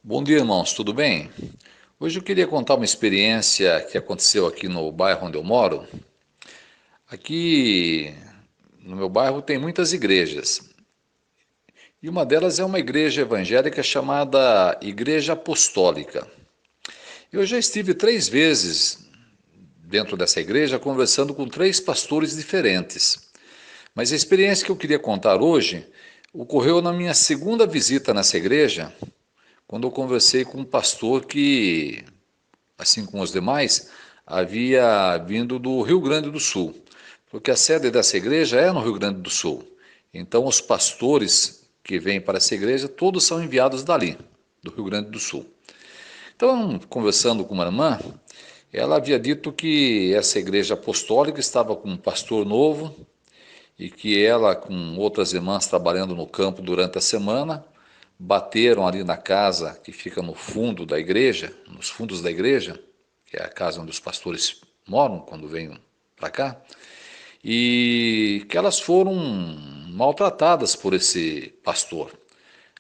Bom dia, irmãos, tudo bem? Hoje eu queria contar uma experiência que aconteceu aqui no bairro onde eu moro. Aqui no meu bairro tem muitas igrejas e uma delas é uma igreja evangélica chamada Igreja Apostólica. Eu já estive 3 vezes dentro dessa igreja conversando com 3 pastores diferentes. Mas a experiência que eu queria contar hoje ocorreu na minha segunda visita nessa igreja, quando eu conversei com um pastor que, assim como os demais, havia vindo do Rio Grande do Sul, porque a sede dessa igreja é no Rio Grande do Sul. Então, os pastores que vêm para essa igreja, todos são enviados dali, do Rio Grande do Sul. Então, conversando com uma irmã, ela havia dito que essa igreja apostólica estava com um pastor novo e que ela, com outras irmãs trabalhando no campo durante a semana, bateram ali na casa que fica no fundo da igreja, nos fundos da igreja, que é a casa onde os pastores moram quando vêm para cá, e que elas foram maltratadas por esse pastor.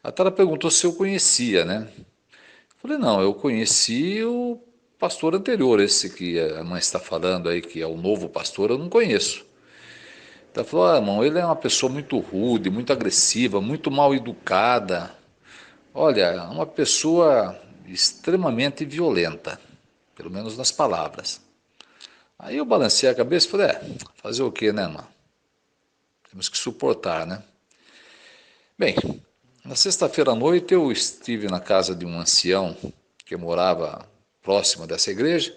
Até ela perguntou se eu conhecia, né? Falei, não, eu conheci o pastor anterior, esse que a mãe está falando aí, que é o novo pastor, eu não conheço. Ela falou, irmão, ele é uma pessoa muito rude, muito agressiva, muito mal educada. Olha, uma pessoa extremamente violenta, pelo menos nas palavras. Aí eu balancei a cabeça e falei, fazer o quê, né, mano? Temos que suportar, né? Bem, na sexta-feira à noite eu estive na casa de um ancião que morava próximo dessa igreja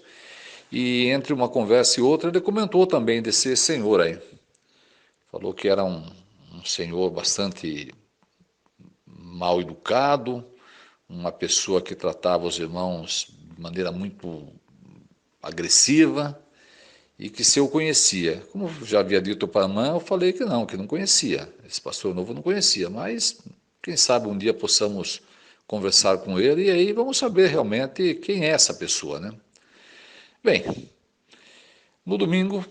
e entre uma conversa e outra ele comentou também desse senhor aí. Falou que era um senhor bastante mal educado, uma pessoa que tratava os irmãos de maneira muito agressiva e que se eu conhecia. Como eu já havia dito para a irmã, eu falei que não conhecia. Esse pastor novo eu não conhecia, mas quem sabe um dia possamos conversar com ele e aí vamos saber realmente quem é essa pessoa, né? Bem, no domingo,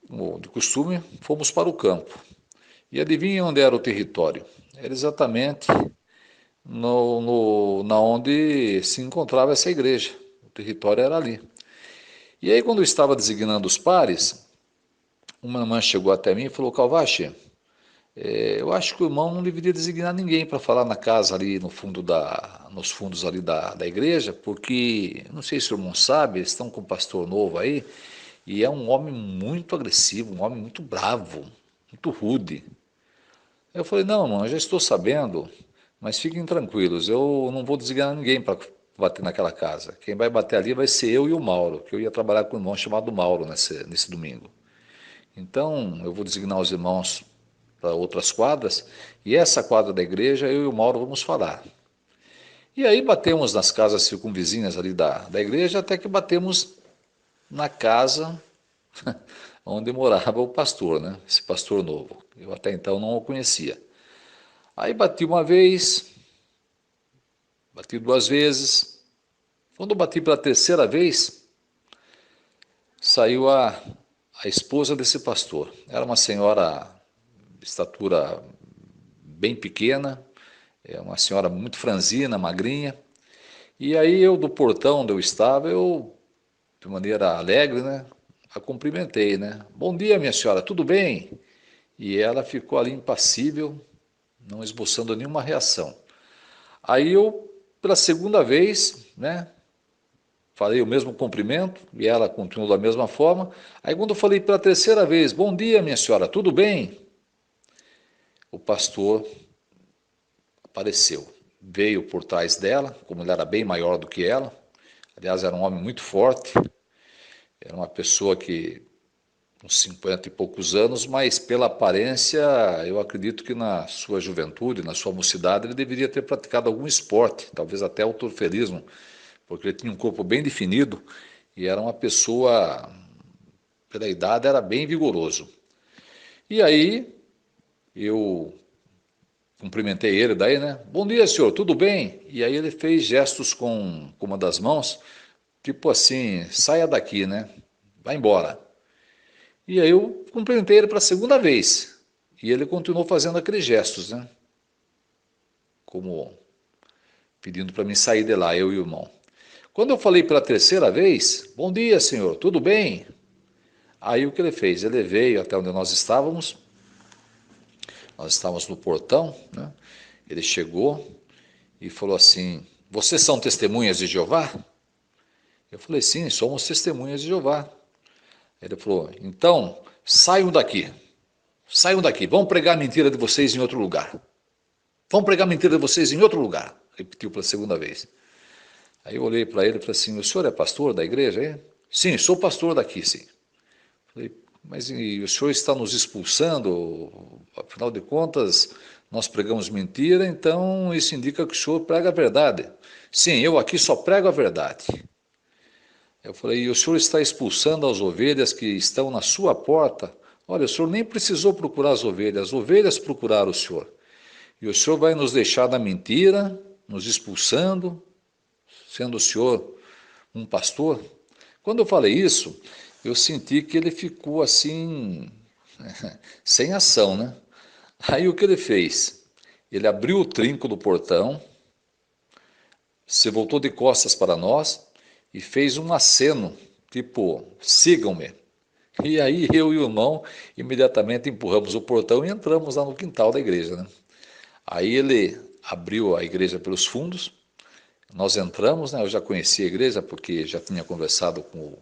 como de costume, fomos para o campo. E adivinha onde era o território? Era exatamente na onde se encontrava essa igreja. O território era ali. E aí, quando eu estava designando os pares, uma irmã chegou até mim e falou, Calvache, eu acho que o irmão não deveria designar ninguém para falar na casa ali no fundo nos fundos ali da igreja, porque, não sei se o irmão sabe, eles estão com um pastor novo aí, e é um homem muito agressivo, um homem muito bravo, muito rude. Eu falei, não, irmão, eu já estou sabendo, mas fiquem tranquilos, eu não vou designar ninguém para bater naquela casa. Quem vai bater ali vai ser eu e o Mauro, que eu ia trabalhar com um irmão chamado Mauro nesse domingo. Então, eu vou designar os irmãos para outras quadras, e essa quadra da igreja, eu e o Mauro vamos falar. E aí batemos nas casas circunvizinhas ali da igreja, até que batemos na casa onde morava o pastor, né? Esse pastor novo. Eu até então não o conhecia. Aí bati uma vez, bati 2 vezes. Quando eu bati pela terceira vez, saiu a esposa desse pastor. Era uma senhora de estatura bem pequena, é uma senhora muito franzina, magrinha. E aí eu, do portão onde eu estava, eu, de maneira alegre, né, a cumprimentei, né? Bom dia, minha senhora, tudo bem? E ela ficou ali impassível, não esboçando nenhuma reação. Aí eu, pela segunda vez, né, falei o mesmo cumprimento e ela continuou da mesma forma. Aí quando eu falei pela terceira vez, bom dia, minha senhora, tudo bem? O pastor apareceu. Veio por trás dela, como ele era bem maior do que ela. Aliás, era um homem muito forte. Era uma pessoa que, uns 50 e poucos anos, mas pela aparência, eu acredito que na sua juventude, na sua mocidade, ele deveria ter praticado algum esporte, talvez até autorofilismo, porque ele tinha um corpo bem definido e era uma pessoa, pela idade, era bem vigoroso. E aí, eu cumprimentei ele daí, né? Bom dia, senhor, tudo bem? E aí ele fez gestos com uma das mãos, tipo assim, saia daqui, né? Vai embora. E aí eu cumprimentei ele para a segunda vez. E ele continuou fazendo aqueles gestos, né? Como pedindo para mim sair de lá, eu e o irmão. Quando eu falei pela terceira vez, bom dia, senhor, tudo bem? Aí o que ele fez? Ele veio até onde nós estávamos no portão, né? Ele chegou e falou assim, vocês são testemunhas de Jeová? Eu falei, sim, somos testemunhas de Jeová. Ele falou, então, saiam daqui, vão pregar a mentira de vocês em outro lugar. Vão pregar a mentira de vocês em outro lugar. Repetiu pela segunda vez. Aí eu olhei para ele e falei assim, o senhor é pastor da igreja? Hein? Sim, sou pastor daqui, sim. Falei, mas o senhor está nos expulsando? Afinal de contas, nós pregamos mentira, então isso indica que o senhor prega a verdade. Sim, eu aqui só prego a verdade. Eu falei, e o senhor está expulsando as ovelhas que estão na sua porta? Olha, o senhor nem precisou procurar as ovelhas procuraram o senhor. E o senhor vai nos deixar na mentira, nos expulsando, sendo o senhor um pastor? Quando eu falei isso, eu senti que ele ficou assim, sem ação, né? Aí o que ele fez? Ele abriu o trinco do portão, se voltou de costas para nós e fez um aceno, tipo, sigam-me. E aí eu e o irmão imediatamente empurramos o portão e entramos lá no quintal da igreja, né? Aí ele abriu a igreja pelos fundos, nós entramos, né? Eu já conhecia a igreja porque já tinha conversado com o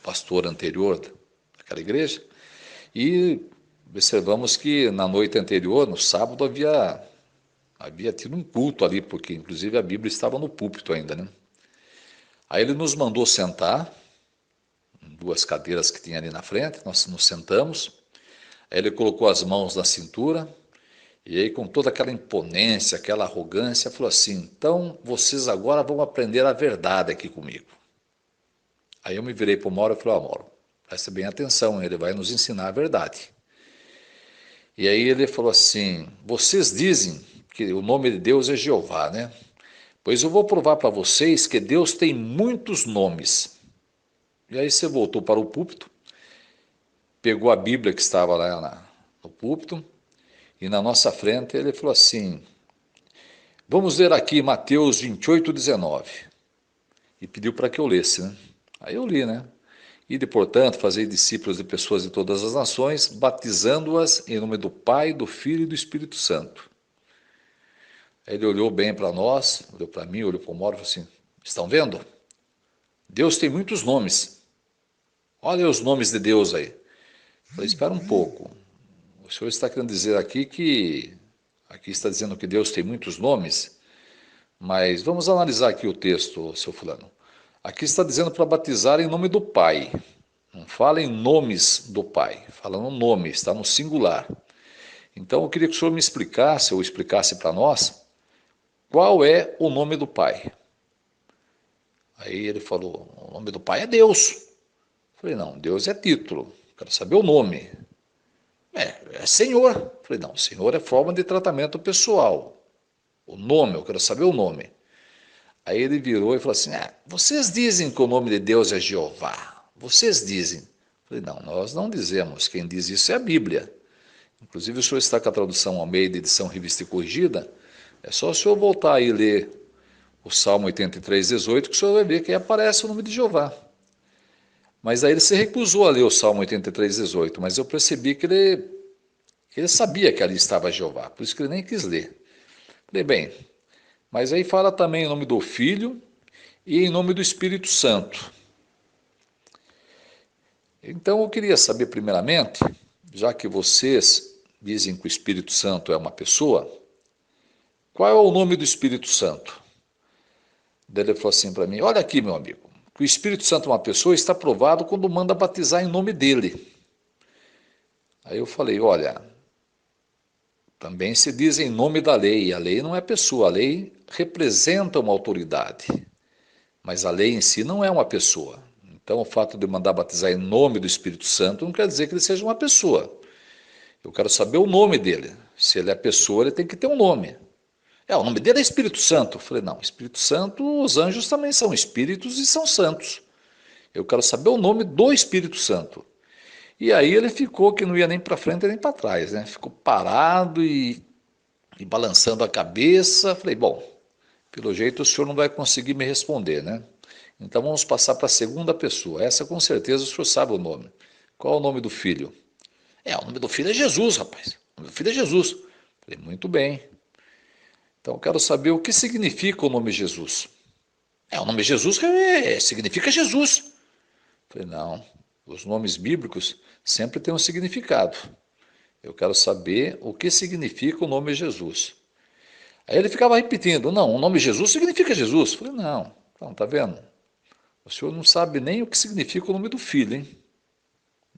pastor anterior daquela igreja e observamos que na noite anterior, no sábado, havia tido um culto ali, porque inclusive a Bíblia estava no púlpito ainda, né? Aí ele nos mandou sentar em duas cadeiras que tinha ali na frente, nós nos sentamos, aí ele colocou as mãos na cintura, e aí com toda aquela imponência, aquela arrogância, falou assim, então vocês agora vão aprender a verdade aqui comigo. Aí eu me virei para o Mauro e falei, Mauro, presta bem atenção, ele vai nos ensinar a verdade. E aí ele falou assim, vocês dizem que o nome de Deus é Jeová, né? Pois eu vou provar para vocês que Deus tem muitos nomes. E aí você voltou para o púlpito, pegou a Bíblia que estava lá no púlpito, e na nossa frente ele falou assim, vamos ler aqui Mateus 28:19. E pediu para que eu lesse, né? Aí eu li, né? Ide, portanto, fazei discípulos de pessoas de todas as nações, batizando-as em nome do Pai, do Filho e do Espírito Santo. Aí ele olhou bem para nós, olhou para mim, olhou para o Mauro e falou assim, estão vendo? Deus tem muitos nomes. Olha os nomes de Deus aí. Eu falei, espera um pouco. O senhor está querendo dizer aqui que... Aqui está dizendo que Deus tem muitos nomes, mas vamos analisar aqui o texto, seu fulano. Aqui está dizendo para batizar em nome do Pai. Não fala em nomes do Pai, fala no nome, está no singular. Então eu queria que o senhor me explicasse, ou explicasse para nós, qual é o nome do Pai. Aí ele falou, o nome do Pai é Deus. Eu falei, não, Deus é título, quero saber o nome. É Senhor. Eu falei, não, Senhor é forma de tratamento pessoal. O nome, eu quero saber o nome. Aí ele virou e falou assim, vocês dizem que o nome de Deus é Jeová. Vocês dizem. Eu falei, não, nós não dizemos. Quem diz isso é a Bíblia. Inclusive o senhor está com a tradução Almeida, edição Revista e Corrigida. É só o senhor voltar aí e ler o Salmo 83:18, que o senhor vai ver que aí aparece o nome de Jeová. Mas aí ele se recusou a ler o Salmo 83:18, mas eu percebi que ele sabia que ali estava Jeová, por isso que ele nem quis ler. Falei, bem, mas aí fala também em nome do Filho e em nome do Espírito Santo. Então eu queria saber primeiramente, já que vocês dizem que o Espírito Santo é uma pessoa, qual é o nome do Espírito Santo? Daí ele falou assim para mim, olha aqui meu amigo, que o Espírito Santo é uma pessoa está provado quando manda batizar em nome dele. Aí eu falei, olha, também se diz em nome da lei, a lei não é pessoa, a lei representa uma autoridade, mas a lei em si não é uma pessoa. Então o fato de mandar batizar em nome do Espírito Santo não quer dizer que ele seja uma pessoa. Eu quero saber o nome dele. Se ele é pessoa, ele tem que ter um nome. O nome dele é Espírito Santo. Eu falei, não, Espírito Santo, os anjos também são espíritos e são santos. Eu quero saber o nome do Espírito Santo. E aí ele ficou que não ia nem para frente nem para trás, né? Ficou parado e balançando a cabeça. Falei, bom, Pelo jeito o senhor não vai conseguir me responder, né? Então vamos passar para a segunda pessoa. Essa com certeza o senhor sabe o nome. Qual é o nome do filho? O nome do filho é Jesus, rapaz. O nome do filho é Jesus. Falei, muito bem. Então eu quero saber o que significa o nome Jesus. O nome Jesus significa Jesus. Falei, não, os nomes bíblicos sempre têm um significado. Eu quero saber o que significa o nome Jesus. Aí ele ficava repetindo, não, o nome Jesus significa Jesus. Falei, não, então, tá vendo? O senhor não sabe nem o que significa o nome do filho, hein?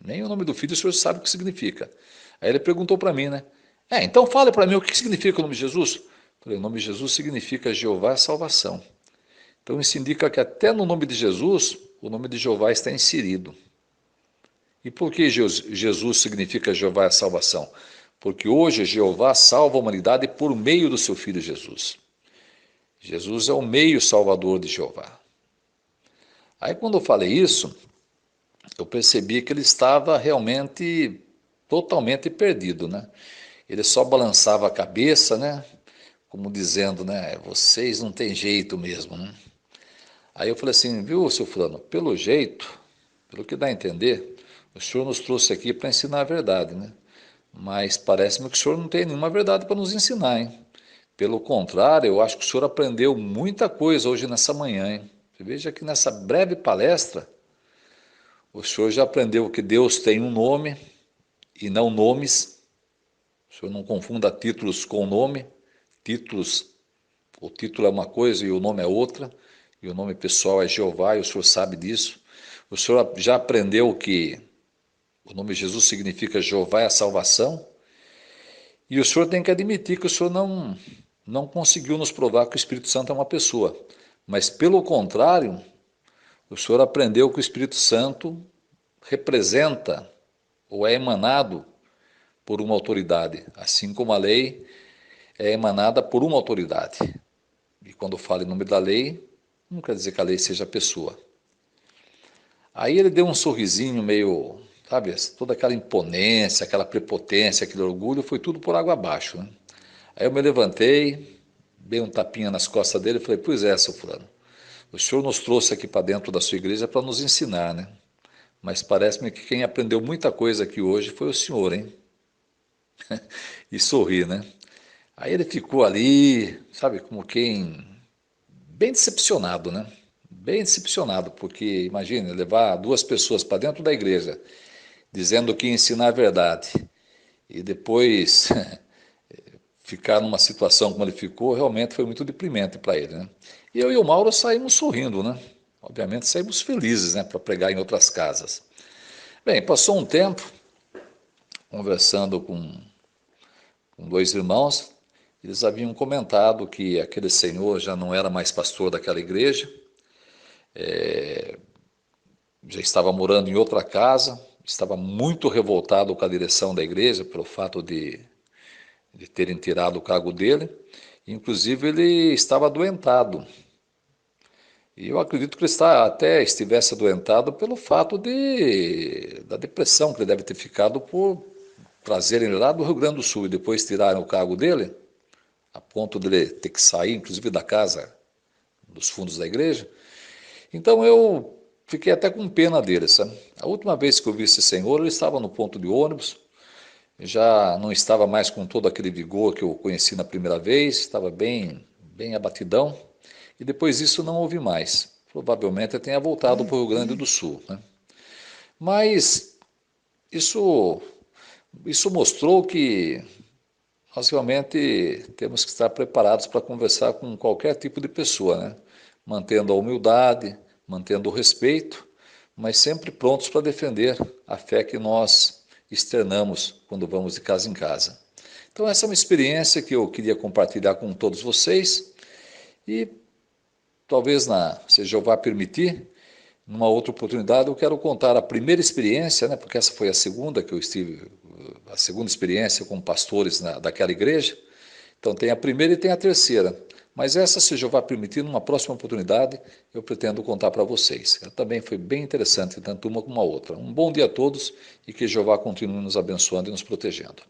Nem o nome do filho o senhor sabe o que significa. Aí ele perguntou para mim, né? Então fale para mim o que significa o nome de Jesus. Falei, o nome de Jesus significa Jeová é salvação. Então isso indica que até no nome de Jesus, o nome de Jeová está inserido. E por que Jesus significa Jeová é salvação? Porque hoje Jeová salva a humanidade por meio do seu Filho Jesus. Jesus é o meio salvador de Jeová. Aí quando eu falei isso, eu percebi que ele estava realmente totalmente perdido, né? Ele só balançava a cabeça, né? Como dizendo, né? Vocês não têm jeito mesmo, né? Aí eu falei assim, viu, seu fulano, pelo jeito, pelo que dá a entender, o senhor nos trouxe aqui para ensinar a verdade, né? Mas parece-me que o senhor não tem nenhuma verdade para nos ensinar, hein? Pelo contrário, eu acho que o senhor aprendeu muita coisa hoje nessa manhã, hein? Você veja que nessa breve palestra, o senhor já aprendeu que Deus tem um nome e não nomes. O senhor não confunda títulos com nome. Títulos, o título é uma coisa e o nome é outra. E o nome pessoal é Jeová e o senhor sabe disso. O senhor já aprendeu que o nome Jesus significa Jeová é a salvação. E o senhor tem que admitir que o senhor não conseguiu nos provar que o Espírito Santo é uma pessoa. Mas, pelo contrário, o senhor aprendeu que o Espírito Santo representa ou é emanado por uma autoridade, assim como a lei é emanada por uma autoridade. E quando fala em nome da lei, não quer dizer que a lei seja a pessoa. Aí ele deu um sorrisinho meio, sabe, toda aquela imponência, aquela prepotência, aquele orgulho, foi tudo por água abaixo, né? Aí eu me levantei, dei um tapinha nas costas dele e falei, pois é, seu fulano, o senhor nos trouxe aqui para dentro da sua igreja para nos ensinar, né? Mas parece-me que quem aprendeu muita coisa aqui hoje foi o senhor, hein? E sorri, né? Aí ele ficou ali, sabe, como quem bem decepcionado, né? Bem decepcionado, porque imagine levar duas pessoas para dentro da igreja dizendo que ia ensinar a verdade e depois ficar numa situação como ele ficou, realmente foi muito deprimente para ele, né? E eu e o Mauro saímos sorrindo, né? Obviamente saímos felizes, né, para pregar em outras casas. Bem, passou um tempo conversando com dois irmãos, eles haviam comentado que aquele senhor já não era mais pastor daquela igreja, já estava morando em outra casa, estava muito revoltado com a direção da igreja pelo fato de terem tirado o cargo dele. Inclusive ele estava adoentado. E eu acredito que ele até estivesse adoentado pelo fato da depressão que ele deve ter ficado por trazerem ele lá do Rio Grande do Sul e depois tirarem o cargo dele, a ponto de ele ter que sair, inclusive, da casa, dos fundos da igreja. Então eu fiquei até com pena dele, sabe? A última vez que eu vi esse senhor, ele estava no ponto de ônibus, já não estava mais com todo aquele vigor que eu conheci na primeira vez, estava bem abatidão, e depois disso não ouvi mais. Provavelmente ele tenha voltado para o Rio Grande do Sul, né? Mas isso, isso mostrou que nós realmente temos que estar preparados para conversar com qualquer tipo de pessoa, né? Mantendo a humildade, mantendo o respeito, mas sempre prontos para defender a fé que nós externamos quando vamos de casa em casa. Então essa é uma experiência que eu queria compartilhar com todos vocês e talvez, se Jeová permitir, numa outra oportunidade eu quero contar a primeira experiência, né, porque essa foi a segunda que eu estive, a segunda experiência com pastores daquela igreja. Então tem a primeira e tem a terceira. Mas essa, se Jeová permitir, numa próxima oportunidade, eu pretendo contar para vocês. Ela também foi bem interessante, tanto uma como a outra. Um bom dia a todos e que Jeová continue nos abençoando e nos protegendo.